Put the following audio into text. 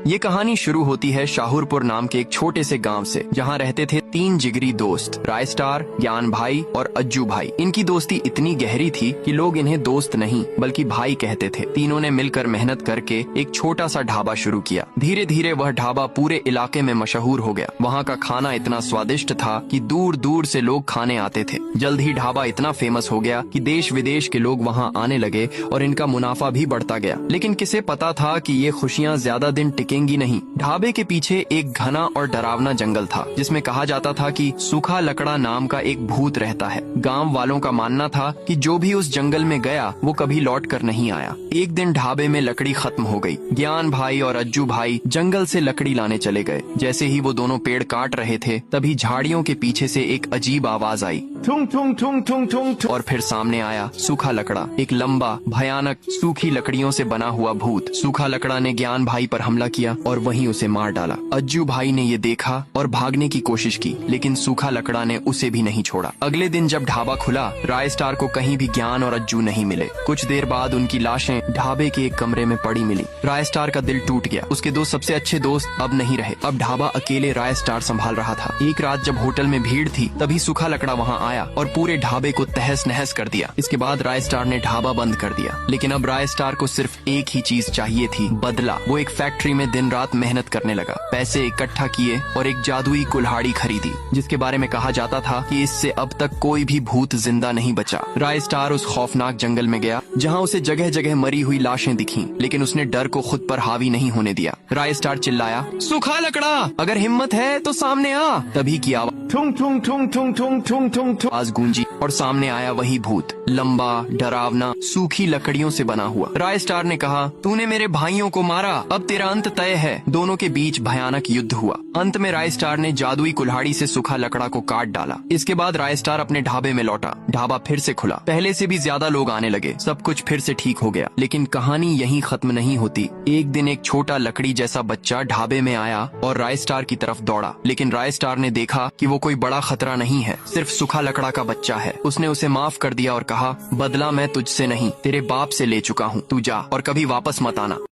ये कहानी शुरू होती है शाहपुर नाम के एक छोटे से गांव से, जहां रहते थे 3 जिगरी दोस्त, रायस्टार, ज्ञान भाई और अज्जू भाई। इनकी दोस्ती इतनी गहरी थी कि लोग इन्हें दोस्त नहीं बल्कि भाई कहते थे। तीनों ने मिलकर मेहनत करके एक छोटा सा ढाबा शुरू किया। धीरे धीरे वह ढाबा पूरे इलाके में मशहूर हो गया। वहाँ का खाना इतना स्वादिष्ट था कि दूर दूर से लोग खाने आते थे। जल्द ही ढाबा इतना फेमस हो गया कि देश विदेश के लोग वहाँ आने लगे और इनका मुनाफा भी बढ़ता गया। लेकिन किसे पता था कि ये खुशियाँ ज्यादा दिन टिकेंगी नहीं। ढाबे के पीछे एक घना और डरावना जंगल था, जिसमें कहा जाता था कि सूखा लकड़ा नाम का एक भूत रहता है। गांव वालों का मानना था कि जो भी उस जंगल में गया वो कभी लौट कर नहीं आया। एक दिन ढाबे में लकड़ी खत्म हो गई। ज्ञान भाई और अज्जू भाई जंगल से लकड़ी लाने चले गए। जैसे ही वो दोनों पेड़ काट रहे थे, तभी झाड़ियों के पीछे से एक अजीब आवाज आई, ठुंग ठुंग ठुंग ठुंग ठुंग। और फिर सामने आया सूखा लकड़ा, एक लंबा भयानक सूखी लकड़ियों से बना हुआ भूत। सूखा लकड़ा ने ज्ञान भाई पर हमला किया और वहीं उसे मार डाला। अज्जू भाई ने ये देखा और भागने की कोशिश की, लेकिन सूखा लकड़ा ने उसे भी नहीं छोड़ा। अगले दिन जब ढाबा खुला, रायस्टार को कहीं भी ज्ञान और अज्जू नहीं मिले। कुछ देर बाद उनकी लाशें ढाबे के एक कमरे में पड़ी मिली। रायस्टार का दिल टूट गया। उसके 2 सबसे अच्छे दोस्त अब नहीं रहे। अब ढाबा अकेले रायस्टार संभाल रहा था। एक रात जब होटल में भीड़ थी, तभी सूखा लकड़ा वहाँ आया और पूरे ढाबे को तहस नहस कर दिया। इसके बाद रायस्टार ने ढाबा बंद कर दिया। लेकिन अब रायस्टार को सिर्फ एक ही चीज चाहिए थी, बदला। वो एक फैक्ट्री में दिन रात मेहनत करने लगा, पैसे इकट्ठा किए और एक जादुई कुल्हाड़ी खरीदी, जिसके बारे में कहा जाता था कि इससे अब तक कोई भी भूत जिंदा नहीं बचा। रायस्टार उस खौफनाक जंगल में गया, जहाँ उसे जगह जगह मरी हुई लाशें दिखीं, लेकिन उसने डर को खुद पर हावी नहीं होने दिया। रायस्टार चिल्लाया, सूखा लकड़ा, अगर हिम्मत है तो सामने आ। तभी की आवाज ठुंग ठुंग ठुंग ठुंग ठुंग ठुंग ठुंग आवाज गूंजी और सामने आया वही भूत, लंबा, डरावना, सूखी लकड़ियों से बना हुआ। रायस्टार ने कहा, तूने मेरे भाइयों को मारा, अब तेरा अंत तय है। दोनों के बीच भयानक युद्ध हुआ। अंत में रायस्टार ने जादुई कुल्हाड़ी से सूखा लकड़ा को काट डाला। इसके बाद रायस्टार अपने ढाबे में लौटा। ढाबा फिर से खुला, पहले से भी ज्यादा लोग आने लगे। सब कुछ फिर से ठीक हो गया। लेकिन कहानी यहीं खत्म नहीं होती। एक दिन एक छोटा लकड़ी जैसा बच्चा ढाबे में आया और रायस्टार की तरफ दौड़ा। लेकिन रायस्टार ने देखा कि वो कोई बड़ा खतरा नहीं है, सिर्फ सूखा लकड़ा का बच्चा है। उसने उसे माफ कर दिया और कहा, बदला मैं तुझसे नहीं, तेरे बाप से ले चुका हूँ। तू जा और कभी वापस मत आना।